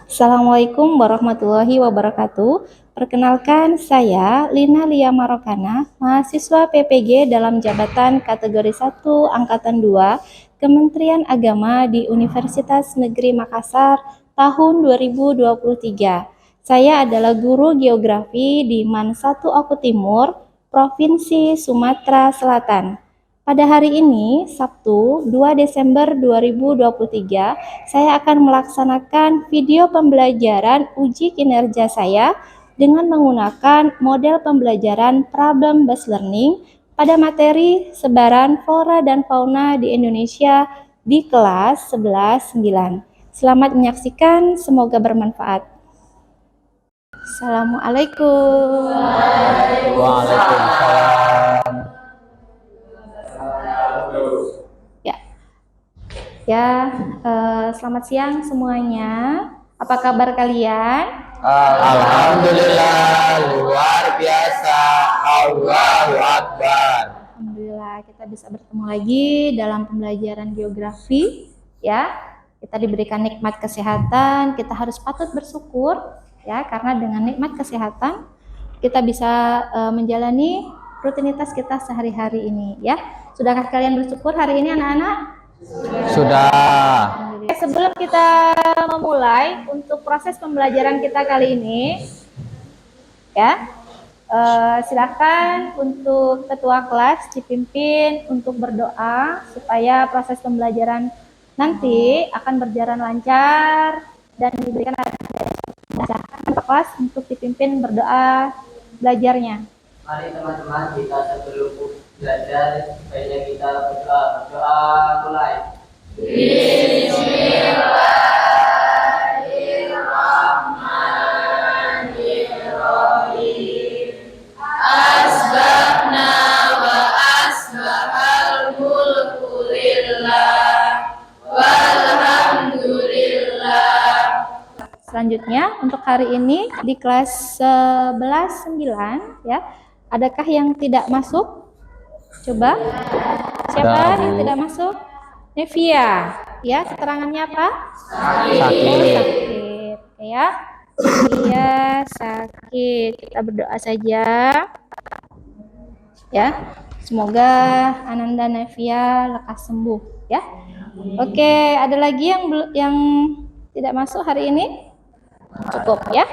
Assalamualaikum warahmatullahi wabarakatuh. Perkenalkan, saya Lina Lia Marokana, mahasiswa PPG dalam jabatan kategori 1 Angkatan 2, Kementerian Agama di Universitas Negeri Makassar tahun 2023. Saya adalah guru geografi di MAN 1 Oku Timur, Provinsi Sumatera Selatan. Pada hari ini, Sabtu 2 Desember 2023, saya akan melaksanakan video pembelajaran uji kinerja saya dengan menggunakan model pembelajaran problem based learning pada materi sebaran flora dan fauna di Indonesia di kelas 11-9. Selamat menyaksikan, semoga bermanfaat. Assalamualaikum. Waalaikumsalam. Selamat siang semuanya. Apa kabar kalian? Alhamdulillah, luar biasa. Allahu Akbar. Alhamdulillah, kita bisa bertemu lagi dalam pembelajaran geografi. Ya, kita diberikan nikmat kesehatan. Kita harus patut bersyukur, ya, karena dengan nikmat kesehatan kita bisa menjalani rutinitas kita sehari-hari ini. Ya, sudahkah kalian bersyukur hari ini, anak-anak? Sudah. Sebelum kita memulai untuk proses pembelajaran kita kali ini, ya, silakan untuk ketua kelas dipimpin untuk berdoa supaya proses pembelajaran nanti akan berjalan lancar dan diberikan kelas untuk dipimpin berdoa belajarnya. Mari teman-teman, kita sebelum belajar sebaiknya kita berdoa mulai. Bismillahirrahmanirrahim. Asbahna wa asbahal mulku lillah walhamdulillah. Selanjutnya untuk hari ini di kelas 11-9, ya. Adakah yang tidak masuk? Coba. Siapa yang tidak masuk? Nevia, ya, keterangannya apa? Sakit, ya. Iya, sakit. Kita berdoa saja, ya. Semoga Ananda Nevia lekas sembuh, ya. Oke, ada lagi yang tidak masuk hari ini? Cukup, ya.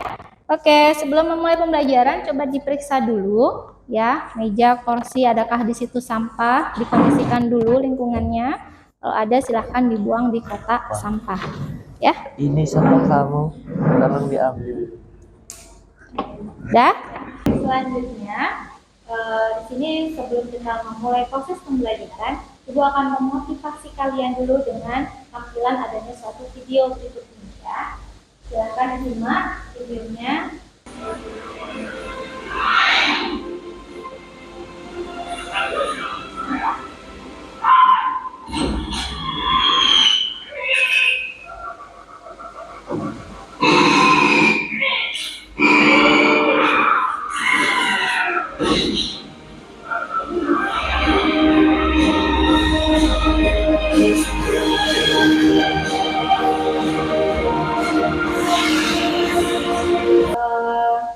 Oke, sebelum memulai pembelajaran, coba diperiksa dulu, ya, meja, kursi, adakah di situ sampah? Dikondisikan dulu lingkungannya. Kalau ada silahkan dibuang di kotak sampah, ya. Ini sampah kamu, tolong diambil. Dah. Selanjutnya, di sini sebelum kita memulai proses pembelajaran, Ibu akan memotivasi kalian dulu dengan tampilan adanya suatu video berikut ini, ya. Silahkan simak videonya.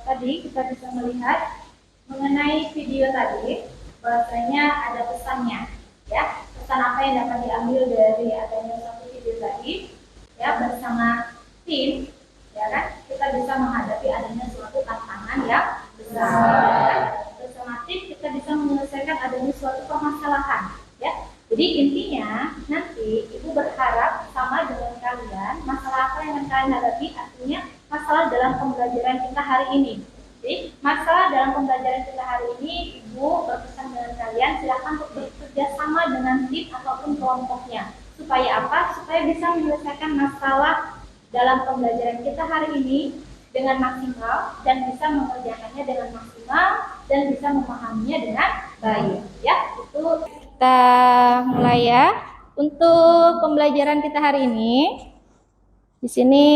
Tadi kita bisa melihat mengenai video tadi, bahwasanya ada pesannya, ya. Pesan apa yang dapat diambil dari adanya satu video tadi, ya, bersama tim, ya kan, kita bisa menghadapi adanya suatu tantangan yang besar, ya. Bersama tim kita bisa menyelesaikan adanya suatu permasalahan, ya. Jadi intinya nanti Ibu berharap sama dengan kalian, masalah apa yang kalian hadapi, artinya masalah dalam pembelajaran kita hari ini. Jadi masalah dalam pembelajaran kita hari ini, Ibu berpesan dengan kalian silakan untuk bekerja sama dengan tim ataupun kelompoknya. Supaya apa? Supaya bisa menyelesaikan masalah dalam pembelajaran kita hari ini dengan maksimal dan bisa mengerjakannya dengan maksimal dan bisa memahaminya dengan baik. Ya, itu kita mulai, ya. Untuk pembelajaran kita hari ini, di sini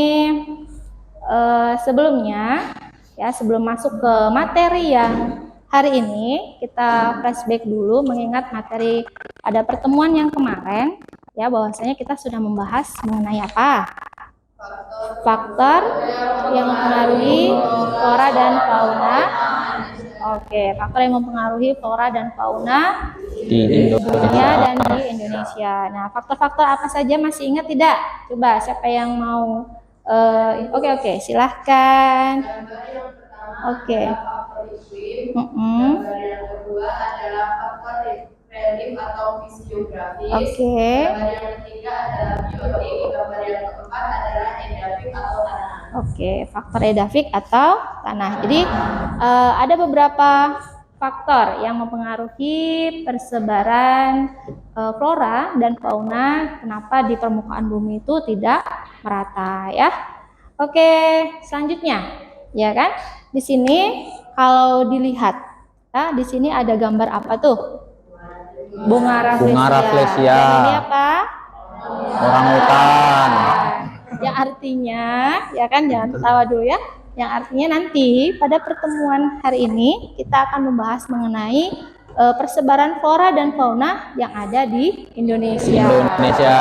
sebelumnya, ya, sebelum masuk ke materi yang hari ini, kita flashback dulu mengingat materi pada pertemuan yang kemarin, ya, bahwasanya kita sudah membahas mengenai apa? faktor yang mempengaruhi flora dan fauna. Oke, faktor yang mempengaruhi flora dan fauna Di dunia Indonesia. dan di Indonesia. Nah, faktor-faktor apa saja masih ingat tidak? Coba siapa yang mau? Oke, silahkan. Gambar yang pertama Oke. adalah faktor iklim. Mm-mm. Gambar yang kedua adalah faktor relief atau fisiografis. Oke. Gambar yang ketiga adalah biotik. Gambar yang keempat adalah endafik atau tanah. Oke, faktor edafik atau tanah. Jadi ada beberapa faktor yang mempengaruhi persebaran flora dan fauna. Kenapa di permukaan bumi itu tidak merata, ya? Oke, selanjutnya, ya kan? Di sini kalau dilihat, ya, di sini ada gambar apa tuh? Bunga rafflesia. Bunga rafflesia. Dan ini apa? Orang hutan. Yang artinya, ya kan, jangan tertawa dulu ya. Yang artinya nanti pada pertemuan hari ini kita akan membahas mengenai persebaran flora dan fauna yang ada di Indonesia. Indonesia.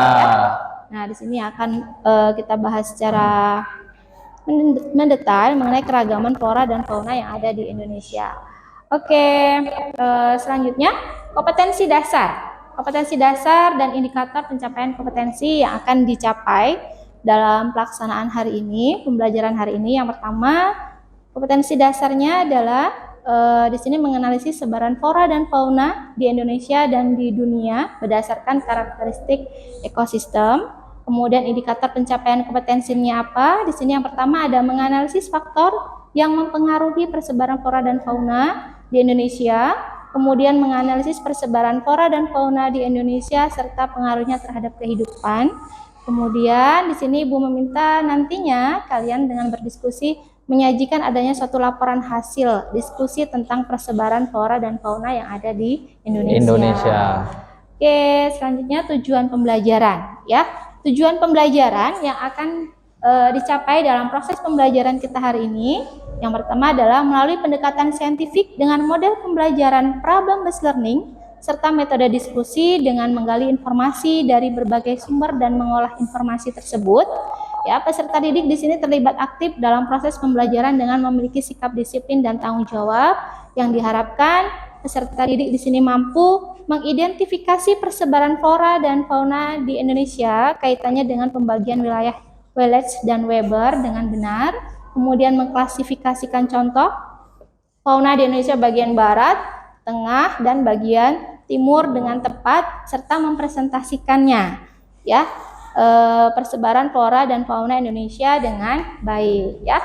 Nah, di sini akan kita bahas secara mendetail mengenai keragaman flora dan fauna yang ada di Indonesia. Oke, selanjutnya kompetensi dasar. Kompetensi dasar dan indikator pencapaian kompetensi yang akan dicapai dalam pelaksanaan hari ini, pembelajaran hari ini. Yang pertama, kompetensi dasarnya adalah di sini menganalisis sebaran flora dan fauna di Indonesia dan di dunia berdasarkan karakteristik ekosistem. Kemudian indikator pencapaian kompetensinya apa? Di sini yang pertama ada menganalisis faktor yang mempengaruhi persebaran flora dan fauna di Indonesia. Kemudian menganalisis persebaran flora dan fauna di Indonesia serta pengaruhnya terhadap kehidupan. Kemudian di sini Ibu meminta nantinya kalian dengan berdiskusi menyajikan adanya suatu laporan hasil diskusi tentang persebaran flora dan fauna yang ada di Indonesia. Oke, selanjutnya tujuan pembelajaran, ya. Tujuan pembelajaran yang akan dicapai dalam proses pembelajaran kita hari ini. Yang pertama adalah melalui pendekatan saintifik dengan model pembelajaran problem based learning serta metode diskusi dengan menggali informasi dari berbagai sumber dan mengolah informasi tersebut. Ya, peserta didik di sini terlibat aktif dalam proses pembelajaran dengan memiliki sikap disiplin dan tanggung jawab yang diharapkan peserta didik di sini mampu mengidentifikasi persebaran flora dan fauna di Indonesia kaitannya dengan pembagian wilayah Wallace dan Weber dengan benar, kemudian mengklasifikasikan contoh fauna di Indonesia bagian barat, tengah, dan bagian timur dengan tepat serta mempresentasikannya, ya, persebaran flora dan fauna Indonesia dengan baik, ya.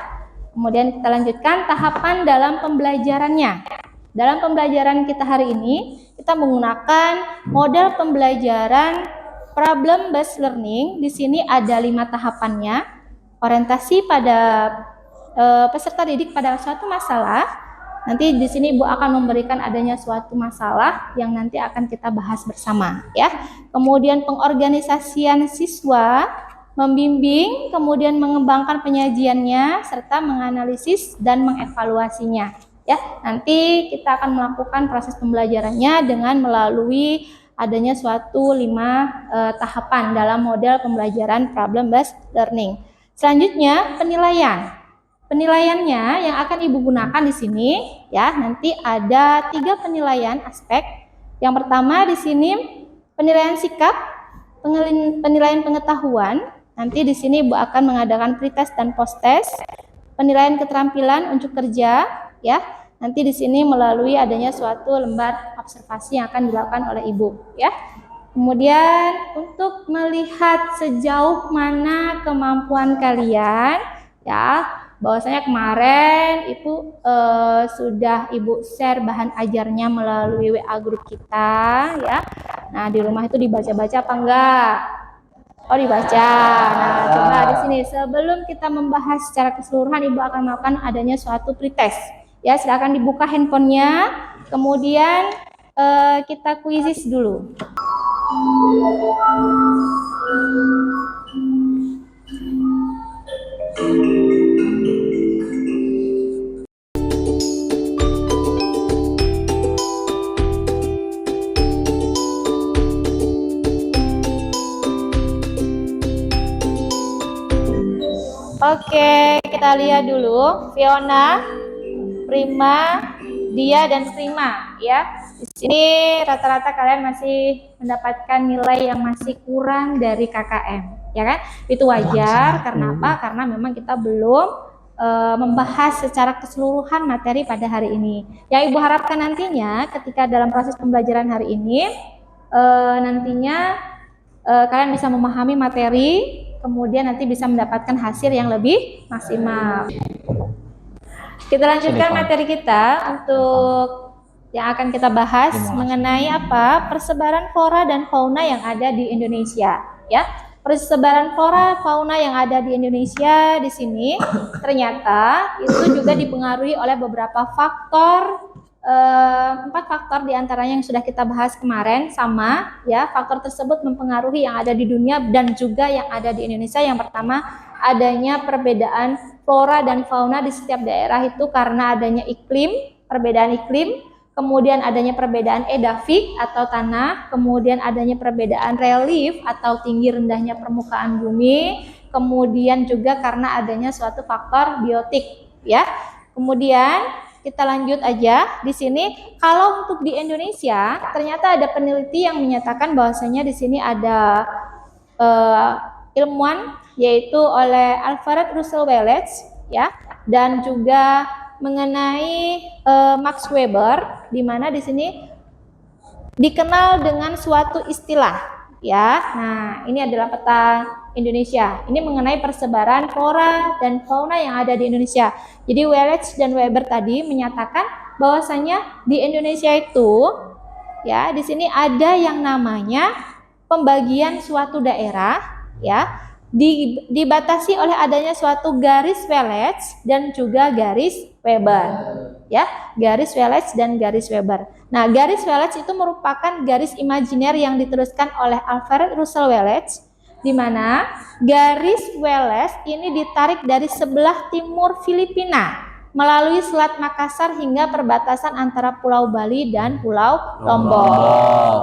Kemudian kita lanjutkan tahapan dalam pembelajarannya. Dalam pembelajaran kita hari ini kita menggunakan model pembelajaran problem based learning. Di sini ada 5 tahapannya. Orientasi pada peserta didik pada suatu masalah. Nanti di sini Ibu akan memberikan adanya suatu masalah yang nanti akan kita bahas bersama, ya. Kemudian pengorganisasian siswa, membimbing, kemudian mengembangkan penyajiannya serta menganalisis dan mengevaluasinya, ya. Nanti kita akan melakukan proses pembelajarannya dengan melalui adanya suatu 5 tahapan dalam model pembelajaran problem based learning. Selanjutnya penilaian. Penilaiannya yang akan Ibu gunakan di sini, ya, nanti ada 3 penilaian aspek. Yang pertama di sini penilaian sikap, penilaian pengetahuan. Nanti di sini Ibu akan mengadakan pretest dan posttest. Penilaian keterampilan unjuk kerja, ya. Nanti di sini melalui adanya suatu lembar observasi yang akan dilakukan oleh Ibu, ya. Kemudian untuk melihat sejauh mana kemampuan kalian, ya, bahwasanya kemarin Ibu sudah Ibu share bahan ajarnya melalui WA grup kita, ya. Nah, di rumah itu dibaca-baca apa enggak? Oh, dibaca. Nah, coba di sini sebelum kita membahas secara keseluruhan, Ibu akan melakukan adanya suatu pretest. Ya, silakan dibuka handphonenya, kemudian kita kuisis dulu. Oke, kita lihat dulu Fiona, Prima, Dia dan Prima ya. Di sini rata-rata kalian masih mendapatkan nilai yang masih kurang dari KKM, ya kan? Itu wajar karena apa? Karena memang kita belum membahas secara keseluruhan materi pada hari ini. Yang Ibu harapkan nantinya ketika dalam proses pembelajaran hari ini nantinya kalian bisa memahami materi, kemudian nanti bisa mendapatkan hasil yang lebih maksimal. Kita lanjutkan materi kita untuk yang akan kita bahas mengenai apa? Persebaran flora dan fauna yang ada di Indonesia, ya. Persebaran flora fauna yang ada di Indonesia di sini ternyata itu juga dipengaruhi oleh beberapa faktor. 4 faktor diantaranya yang sudah kita bahas kemarin sama ya. Faktor tersebut mempengaruhi yang ada di dunia dan juga yang ada di Indonesia. Yang pertama, adanya perbedaan flora dan fauna di setiap daerah itu karena adanya iklim, perbedaan iklim, kemudian adanya perbedaan edafik atau tanah, kemudian adanya perbedaan relief atau tinggi rendahnya permukaan bumi, kemudian juga karena adanya suatu faktor biotik ya. Kemudian kita lanjut aja di sini. Kalau untuk di Indonesia, ternyata ada peneliti yang menyatakan bahwasanya di sini ada ilmuwan yaitu oleh Alfred Russel Wallace ya, dan juga mengenai Max Weber, di mana di sini dikenal dengan suatu istilah ya. Nah, ini adalah peta Indonesia. Ini mengenai persebaran flora dan fauna yang ada di Indonesia. Jadi Wallace dan Weber tadi menyatakan bahwasanya di Indonesia itu ya, di sini ada yang namanya pembagian suatu daerah ya, dibatasi oleh adanya suatu garis Wallace dan juga garis Weber ya, garis Wallace dan garis Weber. Nah, garis Wallace itu merupakan garis imajiner yang diteruskan oleh Alfred Russel Wallace, di mana garis Wallace ini ditarik dari sebelah timur Filipina melalui Selat Makassar hingga perbatasan antara Pulau Bali dan Pulau Lombok.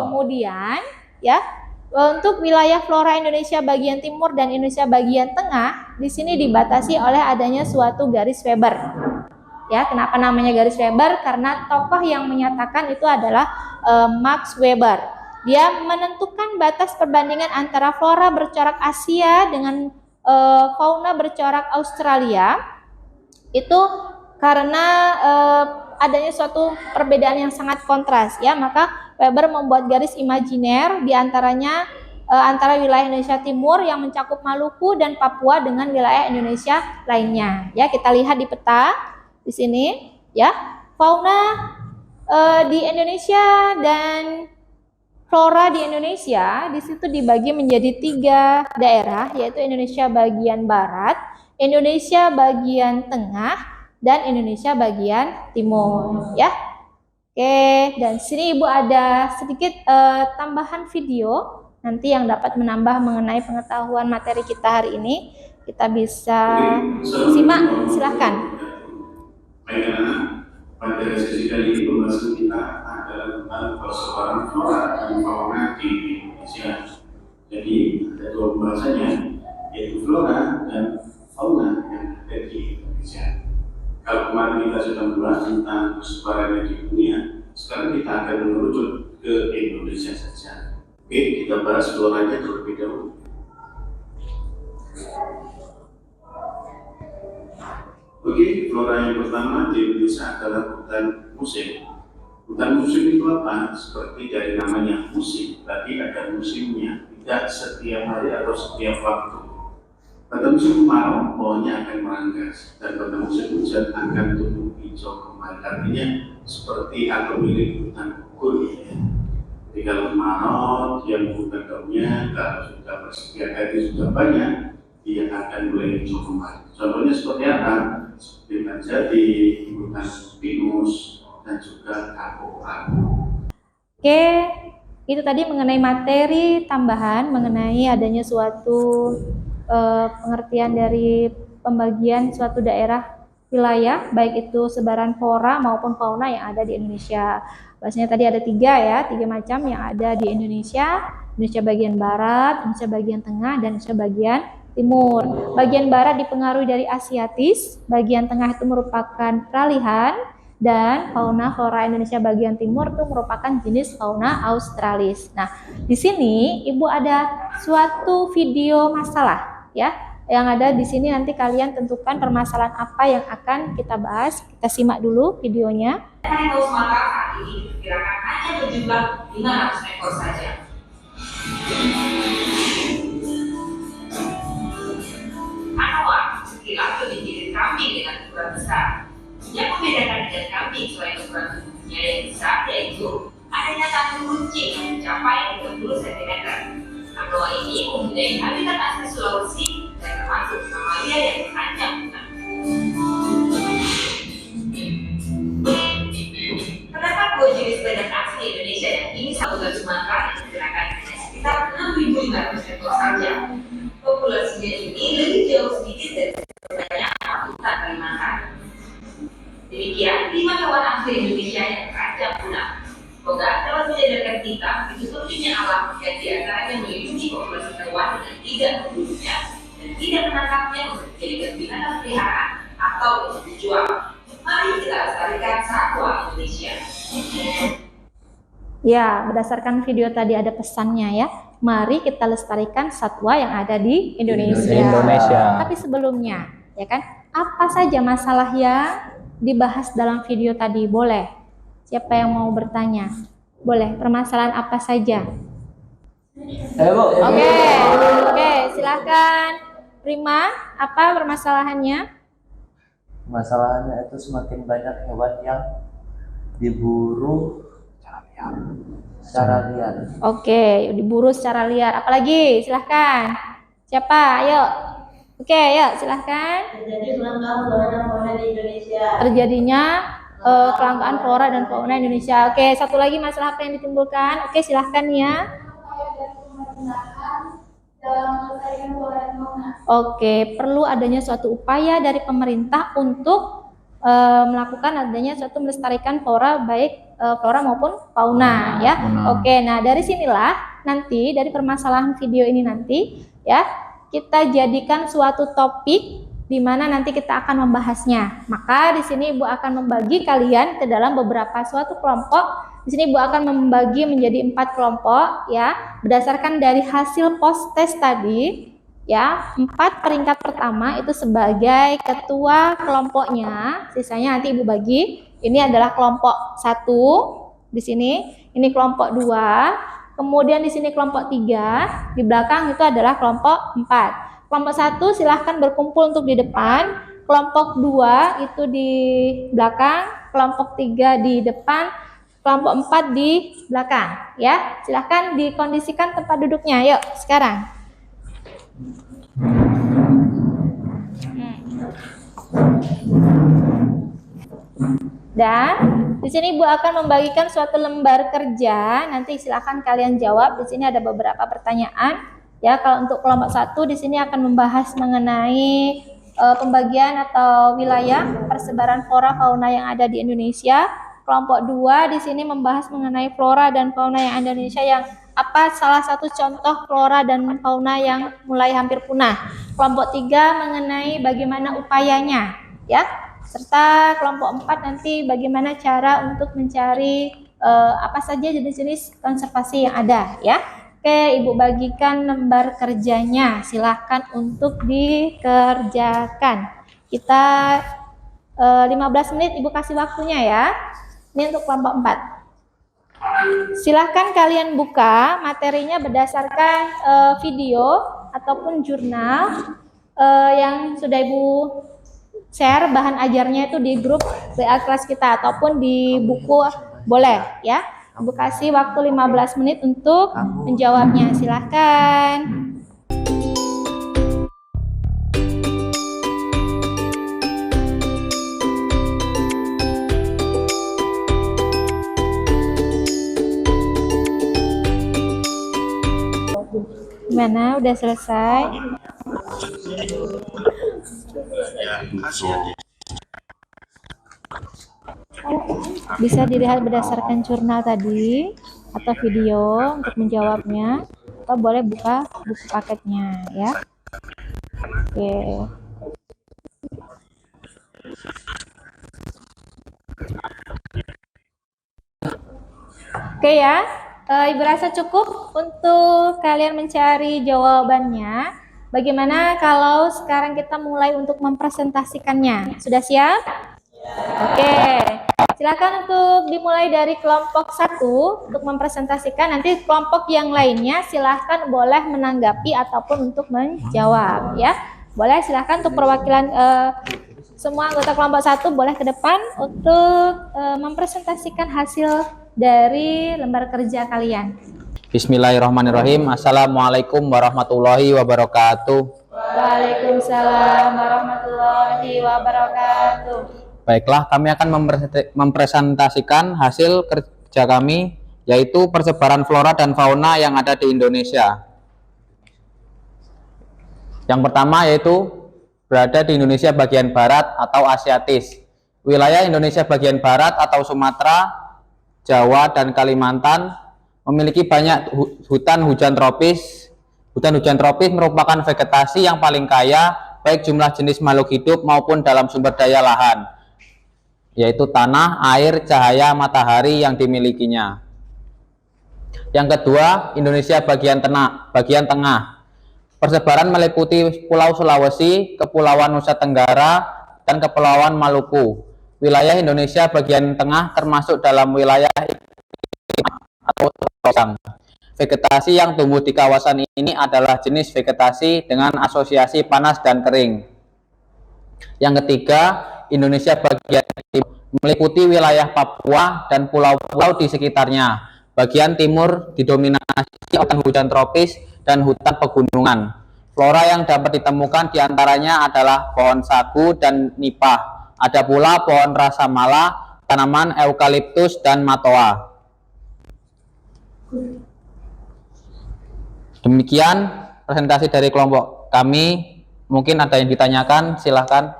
Kemudian ya, untuk wilayah flora Indonesia bagian timur dan Indonesia bagian tengah di sini dibatasi oleh adanya suatu garis Weber. Ya, kenapa namanya garis Weber? Karena tokoh yang menyatakan itu adalah Max Weber. Dia menentukan batas perbandingan antara flora bercorak Asia dengan fauna bercorak Australia. Itu karena adanya suatu perbedaan yang sangat kontras ya, maka Weber membuat garis imajiner diantaranya antara wilayah Indonesia Timur yang mencakup Maluku dan Papua dengan wilayah Indonesia lainnya. Ya, kita lihat di peta di sini ya, fauna di Indonesia dan flora di Indonesia di situ dibagi menjadi 3 daerah, yaitu Indonesia bagian barat, Indonesia bagian tengah, dan Indonesia bagian timur ya. Oke, dan sini Ibu ada sedikit tambahan video nanti yang dapat menambah mengenai pengetahuan materi kita hari ini. Kita bisa simak, silahkan. Baik anak, pada sesi kali ini pembahasan kita adalah tentang persebaran flora dan fauna di Indonesia. Jadi ada 2 pembahasannya, yaitu flora dan fauna yang ada di Indonesia. Kalau kemarin kita sudah membahas tentang persebarannya di dunia, sekarang kita akan merujuk ke Indonesia saja. Oke, kita bahas floranya terlebih dahulu. Oke, flora yang pertama di Indonesia adalah hutan musim. Hutan musim itu apa? Seperti dari namanya musim, tadi ada musimnya, tidak setiap hari atau setiap waktu. Pada musim kemarau, pohonnya akan merangkas, dan pada musim hujan akan tumbuh hijau kembali. Artinya seperti atau mirip hutan gugur. Jadi kalau kemarau, dia membuka daunnya, kalau sudah bersedia air sudah banyak, dia akan mulai hijau kembali. Contohnya seperti apa? Seperti menjadi hutan pinus dan juga kapuk. Oke, itu tadi mengenai materi tambahan mengenai adanya suatu pengertian dari pembagian suatu daerah wilayah, baik itu sebaran flora maupun fauna yang ada di Indonesia. Bahasanya tadi ada 3 ya, 3 macam yang ada di Indonesia. Indonesia bagian barat, Indonesia bagian tengah, dan Indonesia bagian timur. Bagian barat dipengaruhi dari Asiatis, bagian tengah itu merupakan peralihan, dan fauna flora Indonesia bagian timur itu merupakan jenis fauna Australis. Nah, di sini Ibu ada suatu video masalah ya. Yang ada di sini nanti kalian tentukan permasalahan apa yang akan kita bahas. Kita simak dulu videonya. Harimau Sumatera saat ini diperkirakan hanya berjumlah 500 ekor saja. Anoa sekilas lebih mirip kambing dengan ukuran besar. Yang membedakan dengan kambing selain ukuran tubuhnya yang besar yaitu adanya tangan runcing mencapai 30 cm. Anoa ini mempunyai habitat asli Sulawesi dan termasuk mamalia yang terancam punah. Terdapat 2 jenis badak asli Indonesia yang kini samudra Sumatera yang diperkirakan hanya sekitar 6.500 ekor saja. Populasinya ini lebih jauh sedikit dari sebenarnya hutan Kalimantan. Demikian 5 hewan asli Indonesia yang terancam punah. Semoga dapat menyadarkan kita itu pentingnya alam yang diantaranya melindungi populasi hewan dengan tidak membunuhnya dan tidak menangkapnya untuk dijadikan binatang peliharaan atau untuk dijual. Mari kita lestarikan satwa Indonesia. Ya, berdasarkan video tadi ada pesannya ya. Mari kita lestarikan satwa yang ada di Indonesia. Indonesia. Tapi sebelumnya, ya kan, apa saja masalah yang dibahas dalam video tadi? Boleh. Siapa yang mau bertanya? Boleh. Permasalahan apa saja? Oke, silakan. Prima, apa permasalahannya? Masalahnya itu semakin banyak hewan yang diburu secara liar. Oke, diburu secara liar. Apalagi? Silahkan. Siapa? Ayo. Oke, ayo silahkan. Terjadi kelangkaan flora dan fauna di Indonesia. Terjadinya kelangkaan flora dan fauna Indonesia. Oke, satu lagi masalah apa yang ditimbulkan? Oke, silahkan ya. Oke, perlu adanya suatu upaya dari pemerintah untuk melakukan adanya suatu melestarikan flora, baik flora maupun fauna ya. Oke, nah dari sinilah nanti dari permasalahan video ini nanti ya kita jadikan suatu topik di mana nanti kita akan membahasnya. Maka di sini Ibu akan membagi kalian ke dalam beberapa suatu kelompok. Di sini Ibu akan membagi menjadi 4 kelompok ya, berdasarkan dari hasil post test tadi ya. 4 peringkat pertama itu sebagai ketua kelompoknya, sisanya nanti Ibu bagi. Ini adalah kelompok 1 di sini, ini kelompok 2, kemudian di sini kelompok 3, di belakang itu adalah kelompok 4. Kelompok 1 silahkan berkumpul untuk di depan, kelompok 2 itu di belakang, kelompok 3 di depan, kelompok 4 di belakang ya. Silahkan dikondisikan tempat duduknya. Yuk sekarang. Dan di sini Ibu akan membagikan suatu lembar kerja. Nanti silahkan kalian jawab. Di sini ada beberapa pertanyaan. Ya, kalau untuk kelompok 1 di sini akan membahas mengenai pembagian atau wilayah persebaran flora fauna yang ada di Indonesia. Kelompok 2 di sini membahas mengenai flora dan fauna yang ada di Indonesia, yang apa salah satu contoh flora dan fauna yang mulai hampir punah. Kelompok 3 mengenai bagaimana upayanya ya. Serta kelompok 4 nanti bagaimana cara untuk mencari apa saja jenis-jenis konservasi yang ada ya. Oke, Ibu bagikan lembar kerjanya. Silahkan untuk dikerjakan. Kita 15 menit Ibu kasih waktunya ya. Ini untuk kelompok 4. Silahkan kalian buka materinya berdasarkan video ataupun jurnal yang sudah Ibu share bahan ajarnya itu di grup WA kelas kita ataupun di buku, boleh ya. Ibu kasih waktu 15 menit untuk menjawabnya. Silahkan. Gimana? Udah selesai? Bisa dilihat berdasarkan jurnal tadi atau video untuk menjawabnya, atau boleh buka buku paketnya ya. Oke. Oke ya, Ibu rasa cukup untuk kalian mencari jawabannya. Bagaimana kalau sekarang kita mulai untuk mempresentasikannya? Sudah siap? Oke, silakan untuk dimulai dari kelompok 1 untuk mempresentasikan. Nanti kelompok yang lainnya silakan boleh menanggapi ataupun untuk menjawab ya. Boleh silakan untuk perwakilan semua anggota kelompok 1 boleh ke depan untuk mempresentasikan hasil dari lembar kerja kalian. Bismillahirrahmanirrahim. Assalamualaikum warahmatullahi wabarakatuh. Waalaikumsalam warahmatullahi wabarakatuh. Baiklah, kami akan mempresentasikan hasil kerja kami, yaitu persebaran flora dan fauna yang ada di Indonesia. Yang pertama yaitu berada di Indonesia bagian barat atau Asiatis. Wilayah Indonesia bagian barat atau Sumatera, Jawa, dan Kalimantan memiliki banyak hutan hujan tropis. Hutan hujan tropis merupakan vegetasi yang paling kaya baik jumlah jenis makhluk hidup maupun dalam sumber daya lahan, yaitu tanah, air, cahaya, matahari yang dimilikinya. Yang kedua, Indonesia bagian tengah. Persebaran meliputi Pulau Sulawesi, Kepulauan Nusa Tenggara, dan Kepulauan Maluku. Wilayah Indonesia bagian tengah termasuk dalam wilayah atau tropis. Vegetasi yang tumbuh di kawasan ini adalah jenis vegetasi dengan asosiasi panas dan kering. Yang ketiga, Indonesia bagian timur meliputi wilayah Papua dan pulau-pulau di sekitarnya. Bagian timur didominasi hutan hujan tropis dan hutan pegunungan. Flora yang dapat ditemukan diantaranya adalah pohon sagu dan nipah. Ada pula pohon rasa mala, tanaman eukaliptus, dan matoa. Demikian presentasi dari kelompok kami. Mungkin ada yang ditanyakan, silahkan.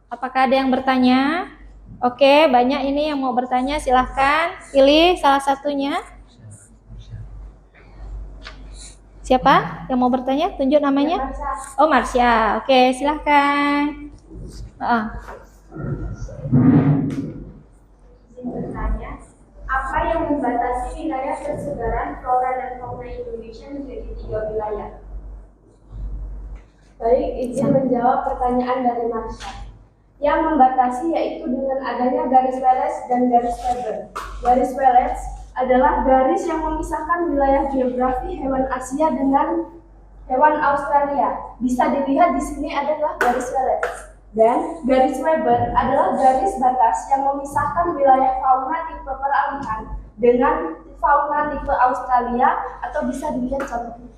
Apakah ada yang bertanya? Oke, banyak ini yang mau bertanya, silahkan pilih salah satunya. Siapa yang mau bertanya? Tunjuk namanya. Oh, Marsha. Oke, silahkan. Bertanya, apa yang membatasi wilayah persebaran flora dan fauna Indonesia menjadi 3 wilayah? Baik, izin menjawab pertanyaan dari Marsha. Yang membatasi yaitu dengan adanya garis Wallace dan garis Weber. Garis Wallace adalah garis yang memisahkan wilayah geografi hewan Asia dengan hewan Australia. Bisa dilihat di sini adalah garis Wallace. Dan garis Weber adalah garis batas yang memisahkan wilayah fauna tipe peralihan dengan fauna tipe Australia, atau bisa dilihat contohnya.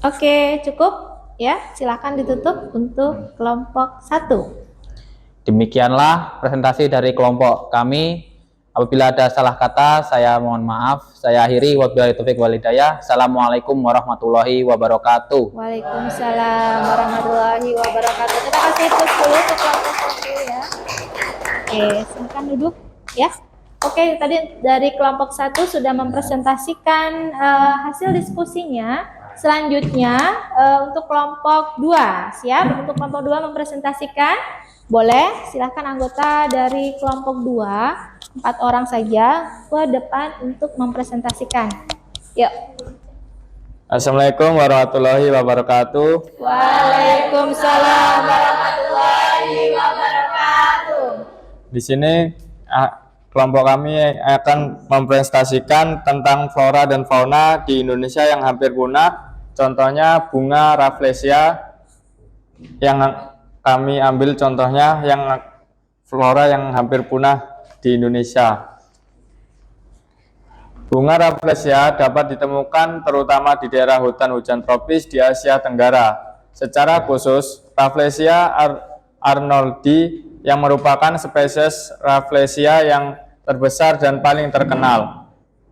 Oke, cukup ya. Silakan ditutup untuk kelompok 1. Demikianlah presentasi dari kelompok kami. Apabila ada salah kata, saya mohon maaf. Saya akhiri, wabillahi taufiq wal hidayah. Assalamualaikum warahmatullahi wabarakatuh. Waalaikumsalam warahmatullahi wabarakatuh. Kita kasih terus dulu ke kelompok 1 ya. Oke, silakan duduk ya. Oke, tadi dari kelompok 1 sudah mempresentasikan hasil diskusinya. Selanjutnya untuk kelompok 2, siap? Untuk kelompok 2 mempresentasikan. Boleh, silakan anggota dari kelompok 2, 4 orang saja ke depan untuk mempresentasikan. Yuk. Assalamualaikum warahmatullahi wabarakatuh. Waalaikumsalam warahmatullahi wabarakatuh. Di sini kelompok kami akan mempresentasikan tentang flora dan fauna di Indonesia yang hampir punah. Contohnya bunga Rafflesia, yang kami ambil contohnya yang flora yang hampir punah di Indonesia. Bunga Rafflesia dapat ditemukan terutama di daerah hutan hujan tropis di Asia Tenggara. Secara khusus, Rafflesia arnoldi yang merupakan spesies Rafflesia yang terbesar dan paling terkenal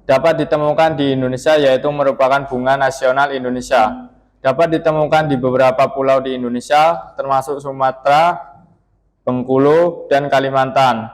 dapat ditemukan di Indonesia, yaitu merupakan bunga nasional Indonesia. Dapat ditemukan di beberapa pulau di Indonesia, termasuk Sumatera, Bengkulu, dan Kalimantan.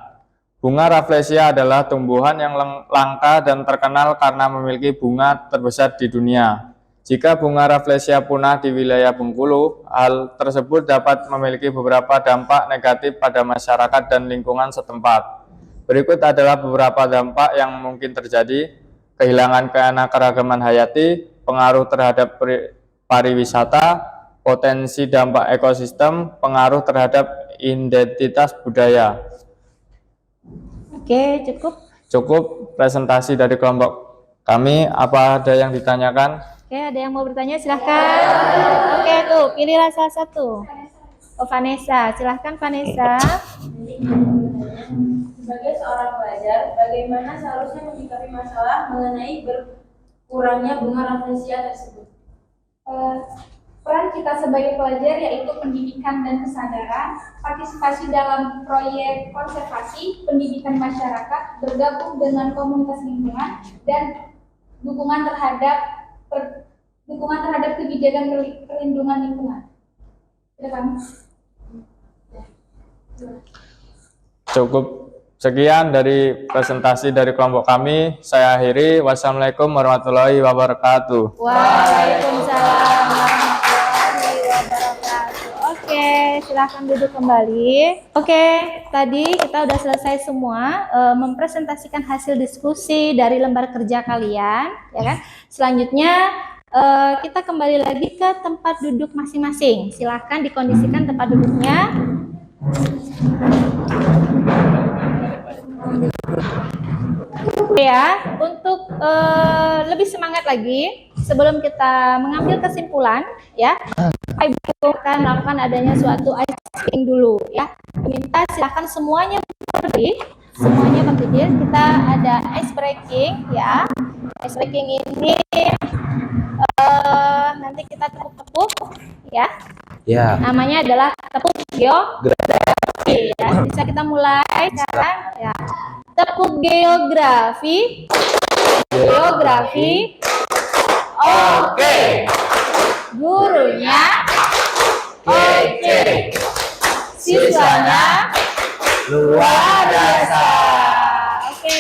Bunga Rafflesia adalah tumbuhan yang langka dan terkenal karena memiliki bunga terbesar di dunia. Jika bunga Rafflesia punah di wilayah Bengkulu, hal tersebut dapat memiliki beberapa dampak negatif pada masyarakat dan lingkungan setempat. Berikut adalah beberapa dampak yang mungkin terjadi: kehilangan keanekaragaman hayati, pengaruh terhadap pariwisata, potensi dampak ekosistem, pengaruh terhadap identitas budaya. Oke, cukup. Cukup presentasi dari kelompok kami. Apa ada yang ditanyakan? Oke, ada yang mau bertanya? Silahkan. Oke, tuh, pilihlah salah satu. Oh, Vanessa. Silahkan, Vanessa. Sebagai seorang pelajar, bagaimana seharusnya menyikapi masalah mengenai berkurangnya bunga Rafflesia tersebut? Peran kita sebagai pelajar yaitu pendidikan dan kesadaran, partisipasi dalam proyek konservasi, pendidikan masyarakat, bergabung dengan komunitas lingkungan, dan dukungan terhadap kebijakan perlindungan lingkungan. Silakan. Cukup sekian dari presentasi dari kelompok kami. Saya akhiri. Wassalamualaikum warahmatullahi wabarakatuh. Waalaikumsalam warahmatullahi wabarakatuh. Oke, silahkan duduk kembali. Oke, tadi kita udah selesai semua mempresentasikan hasil diskusi dari lembar kerja kalian, ya kan? Selanjutnya kita kembali lagi ke tempat duduk masing-masing. Silahkan dikondisikan tempat duduknya. Ya, untuk lebih semangat lagi, sebelum kita mengambil kesimpulan, ya, Ibu akan melakukan adanya suatu ice breaking dulu, ya. Minta silahkan semuanya berdiri, kita ada ice breaking, ya. Ice breaking ini nanti kita tepuk-tepuk, ya. Ya. Namanya adalah tepuk geografi, ya. Bisa kita mulai sekarang, ya. Tepuk geografi. Oke. Gurunya oke. Siswanya luar biasa. Oke.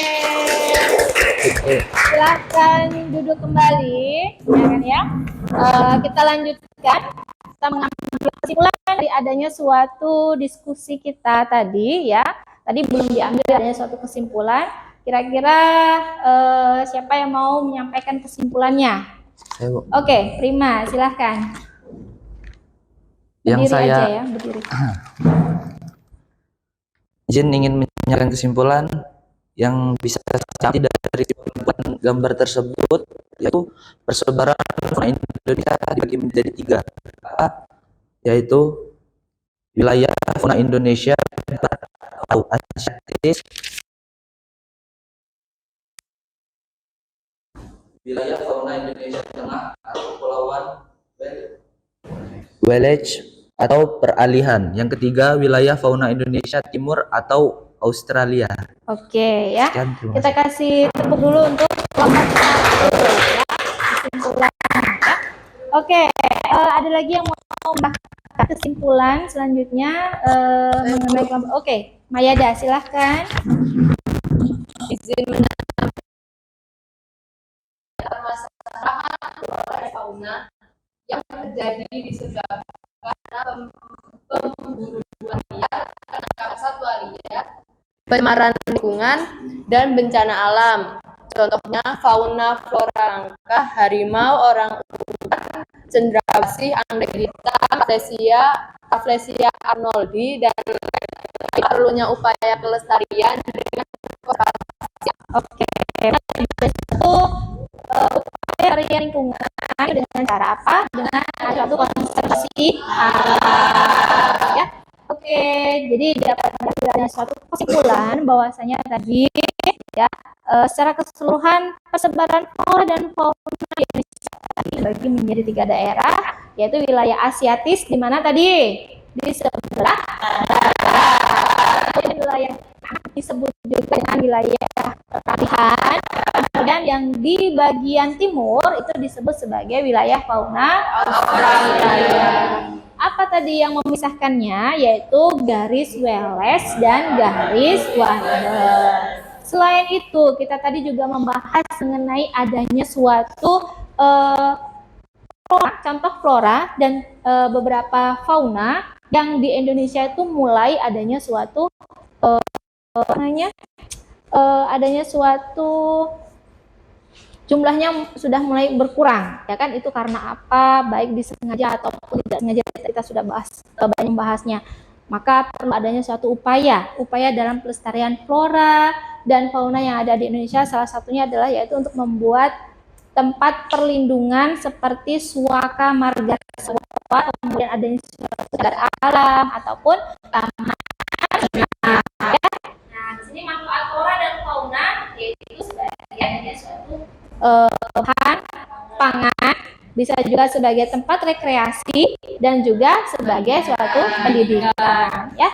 Silahkan duduk kembali, ya kan ya. Kita lanjutkan. Kita mengambil kesimpulan dari adanya suatu diskusi kita tadi, ya. Tadi belum diambil adanya suatu kesimpulan. Kira-kira siapa yang mau menyampaikan kesimpulannya? Oke, Prima, silahkan. Yang Berdiri saya aja ya, berdiri. izin ingin menyampaikan kesimpulan yang bisa saya ambil dari gambar tersebut, yaitu persebaran fauna Indonesia dibagi menjadi 3, yaitu wilayah fauna Indonesia atau Asiatis, wilayah fauna Indonesia Tengah atau Kepulauan Welech atau peralihan. Yang ketiga, wilayah fauna Indonesia Timur atau Australia. Oke ya. Sekian, terima Kita kasih tepuk dulu untuk kelompok satu, ya. Kesimpulan. Ya. Oke, ada lagi yang mau membahas kesimpulan selanjutnya mengenai kelompok. Oke, Mayada, silahkan. Izin menyampaikan permasalahan wilayah fauna yang terjadi disebabkan karena pemburuan liar, penangkapan satwa liar, pencemaran lingkungan, dan bencana alam. Contohnya fauna flora langka, harimau, orang utan, cendrawasih, anggrek hitam, Rafflesia arnoldi, dan perlunya upaya pelestarian dengan konservasi. Oke, itu upaya pelestarian lingkungan dengan cara apa? Dengan suatu konservasi alam, ya. Oke, jadi dapat dari suatu kesimpulan bahwasanya tadi, ya, secara keseluruhan persebaran flora dan fauna di Indonesia dibagi menjadi 3 daerah, yaitu wilayah Asiatis di mana tadi di sebelah wilayah disebut juga dengan wilayah peralihan, kemudian yang di bagian timur itu disebut sebagai wilayah fauna Australia. Apa tadi yang memisahkannya? Yaitu garis Wallace dan garis Wander. Selain itu, kita tadi juga membahas mengenai adanya suatu contoh flora dan beberapa fauna yang di Indonesia itu mulai adanya suatu adanya suatu jumlahnya sudah mulai berkurang, ya kan? Itu karena apa? Baik disengaja ataupun tidak sengaja, kita sudah banyak membahasnya. Maka perlu adanya suatu upaya dalam pelestarian flora dan fauna yang ada di Indonesia. Salah satunya adalah yaitu untuk membuat tempat perlindungan seperti suaka marga satwa, kemudian adanya cagar alam ataupun taman. Nah, di sini manfaat flora dan fauna yaitu sebagai adanya suatu bahan pangan, bisa juga sebagai tempat rekreasi dan juga sebagai suatu pendidikan, ya.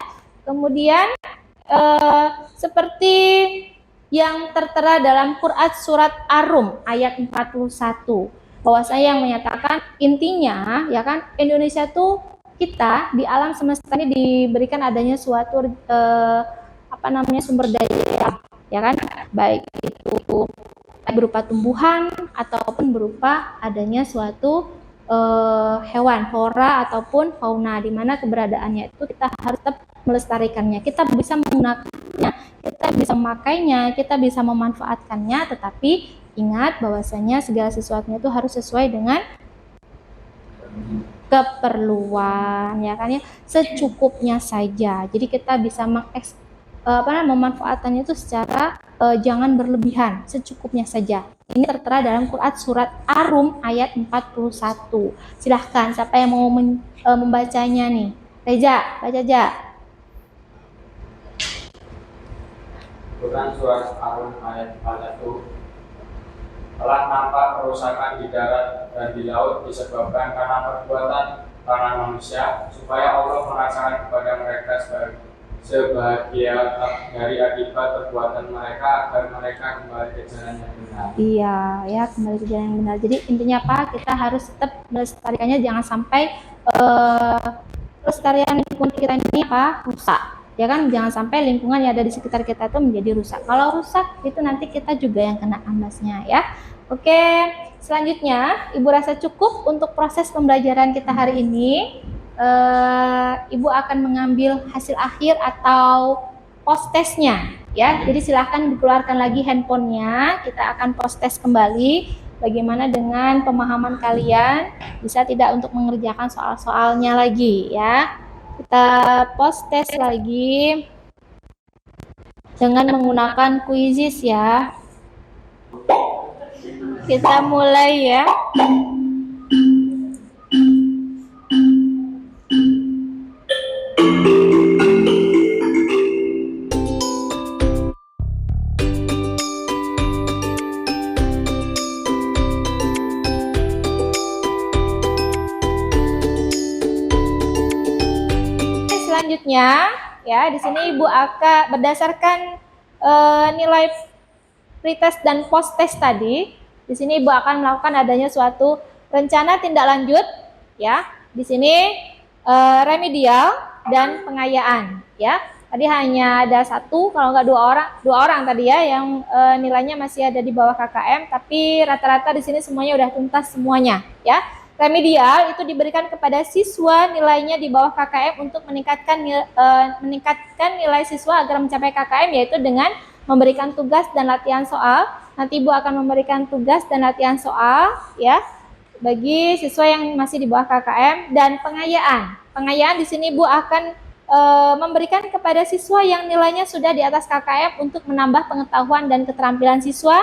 Kemudian seperti yang tertera dalam Quran surat Ar-Rum ayat 41, bahwasanya yang menyatakan intinya, ya kan, Indonesia tuh, kita di alam semesta ini diberikan adanya suatu sumber daya, ya kan, baik itu berupa tumbuhan ataupun berupa adanya suatu hewan, flora ataupun fauna, di mana keberadaannya itu kita harus tetap melestarikannya. Kita bisa menggunakannya, kita bisa memakainya, kita bisa memanfaatkannya, tetapi ingat bahwasanya segala sesuatunya itu harus sesuai dengan keperluan, ya kan, ya, secukupnya saja. Jadi kita bisa memanfaatkannya itu secara jangan berlebihan, secukupnya saja. Ini tertera dalam Quran surat Ar-Rum ayat 41. Silahkan, siapa yang mau membacanya nih? Reja, baca aja. Quran surat Ar-Rum ayat 41. Telah nampak kerusakan di darat dan di laut disebabkan karena perbuatan para manusia, supaya Allah merasakan kepada mereka sebahagia dari akibat perbuatan mereka, agar mereka kembali ke jalan yang benar. Iya, ya, kembali ke jalan yang benar. Jadi intinya apa? Kita harus tetap melestarikannya, jangan sampai pelestarian lingkungan kita ini rusak, ya kan? Jangan sampai lingkungan yang ada di sekitar kita itu menjadi rusak. Kalau rusak itu nanti kita juga yang kena ambasnya, ya. Oke, selanjutnya Ibu rasa cukup untuk proses pembelajaran kita hari ini. Ibu akan mengambil hasil akhir atau post testnya, ya. Jadi silahkan dikeluarkan lagi handphonenya. Kita akan post test kembali bagaimana dengan pemahaman kalian, bisa tidak untuk mengerjakan soal-soalnya lagi, ya. Kita post test lagi dengan menggunakan Quizizz, ya. Kita mulai, ya. Selanjutnya, ya, di sini Ibu akan berdasarkan nilai pretest dan post test tadi. Di sini Ibu akan melakukan adanya suatu rencana tindak lanjut, ya. Di sini remedial dan pengayaan, ya. Tadi hanya ada satu, kalau nggak dua orang tadi, ya, yang nilainya masih ada di bawah KKM, tapi rata-rata di sini semuanya udah tuntas semuanya, ya. Remedial itu diberikan kepada siswa nilainya di bawah KKM untuk meningkatkan nilai siswa agar mencapai KKM, yaitu dengan memberikan tugas dan latihan soal. Nanti Ibu akan memberikan tugas dan latihan soal, ya, bagi siswa yang masih di bawah KKM. Dan pengayaan di sini Ibu akan memberikan kepada siswa yang nilainya sudah di atas KKM untuk menambah pengetahuan dan keterampilan siswa,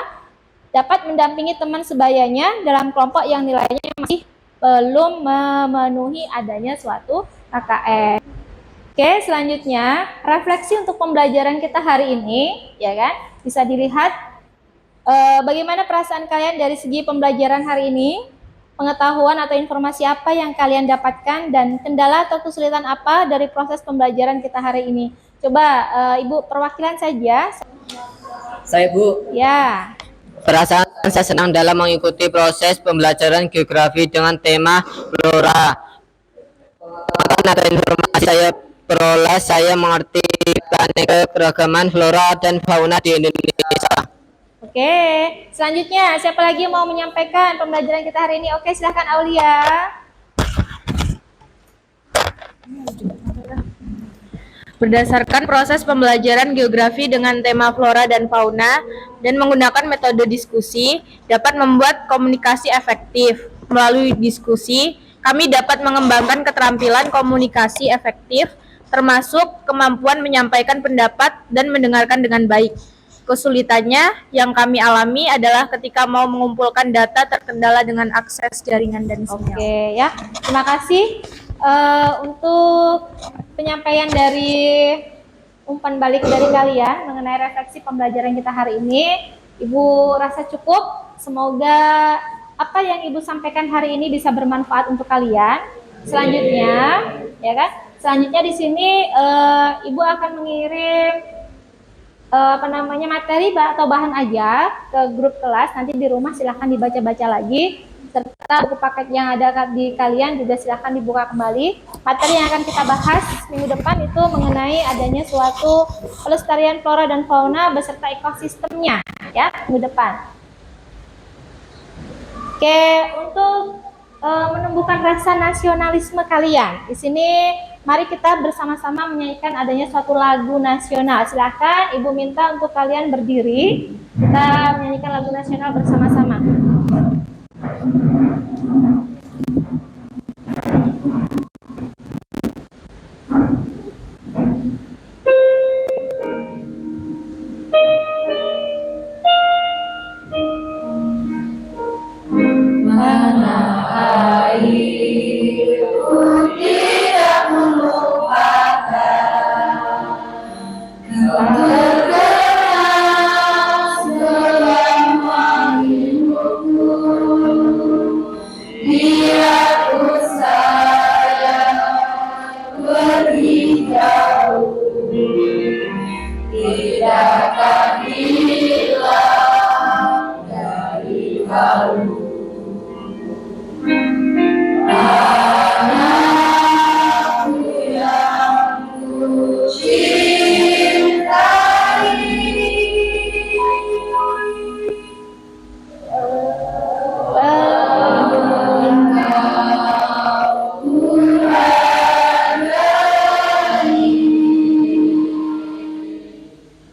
dapat mendampingi teman sebayanya dalam kelompok yang nilainya masih belum memenuhi adanya suatu KKM. Oke, selanjutnya refleksi untuk pembelajaran kita hari ini, ya kan? Bisa dilihat bagaimana perasaan kalian dari segi pembelajaran hari ini, pengetahuan atau informasi apa yang kalian dapatkan, dan kendala atau kesulitan apa dari proses pembelajaran kita hari ini. Coba Ibu perwakilan saja. Saya, Bu. Ya. Perasaan saya senang dalam mengikuti proses pembelajaran geografi dengan tema flora. Pengetahuan atau informasi saya peroleh, saya mengerti keanekaragaman flora dan fauna di Indonesia. Oke, selanjutnya siapa lagi yang mau menyampaikan pembelajaran kita hari ini? Oke, silahkan Aulia. Berdasarkan proses pembelajaran geografi dengan tema flora dan fauna dan menggunakan metode diskusi dapat membuat komunikasi efektif. Melalui diskusi, kami dapat mengembangkan keterampilan komunikasi efektif, termasuk kemampuan menyampaikan pendapat dan mendengarkan dengan baik. Kesulitannya yang kami alami adalah ketika mau mengumpulkan data terkendala dengan akses jaringan dan sinyal. Oke ya, terima kasih untuk penyampaian dari umpan balik dari kalian mengenai refleksi pembelajaran kita hari ini. Ibu rasa cukup. Semoga apa yang Ibu sampaikan hari ini bisa bermanfaat untuk kalian. Selanjutnya, ya kan? Selanjutnya di sini Ibu akan mengirim materi atau bahan ajar ke grup kelas. Nanti di rumah silahkan dibaca-baca lagi, serta buku paket yang ada di kalian juga silahkan dibuka kembali. Materi yang akan kita bahas minggu depan itu mengenai adanya suatu pelestarian flora dan fauna beserta ekosistemnya ya, minggu depan. Oke, untuk menumbuhkan rasa nasionalisme kalian, di sini mari kita bersama-sama menyanyikan adanya suatu lagu nasional. Silahkan Ibu minta untuk kalian berdiri, kita menyanyikan lagu nasional bersama-sama.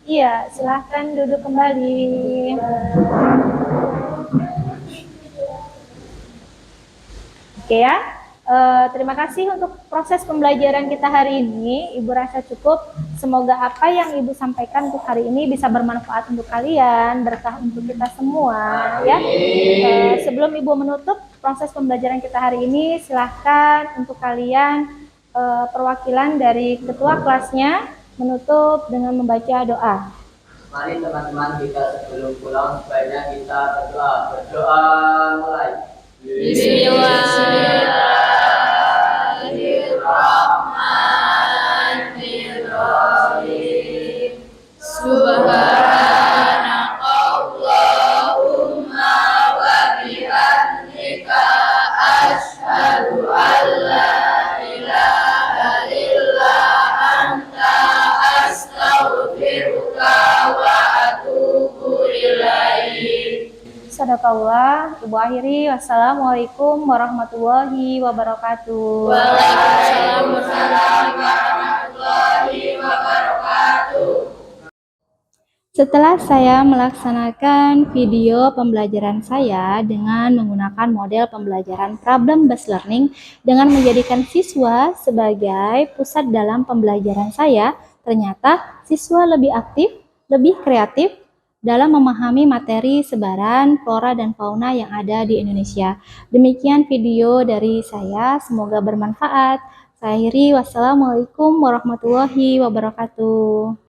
Iya, silahkan duduk kembali. Oke ya, terima kasih untuk proses pembelajaran kita hari ini. Ibu rasa cukup. Semoga apa yang Ibu sampaikan untuk hari ini bisa bermanfaat untuk kalian, berkah untuk kita semua. Ya. Sebelum Ibu menutup proses pembelajaran kita hari ini, silahkan untuk kalian perwakilan dari ketua kelasnya menutup dengan membaca doa. Mari teman-teman kita sebelum pulang sebaiknya kita berdoa. Berdoa mulai. Bismillahirrahmanirrahim. Subhanakallahumma wa bihamdika asyhadu an la ilaha illa anta astaghfiruka wa atubu ilaik. Sadaqallah. Ibu akhiri. Wassalamualaikum warahmatullahi wabarakatuh. Waalaikumsalam warahmatullahi wabarakatuh. Setelah saya melaksanakan video pembelajaran saya dengan menggunakan model pembelajaran problem-based learning dengan menjadikan siswa sebagai pusat dalam pembelajaran saya, ternyata siswa lebih aktif, lebih kreatif dalam memahami materi sebaran flora dan fauna yang ada di Indonesia. Demikian video dari saya, semoga bermanfaat. Saya akhiri, wassalamualaikum warahmatullahi wabarakatuh.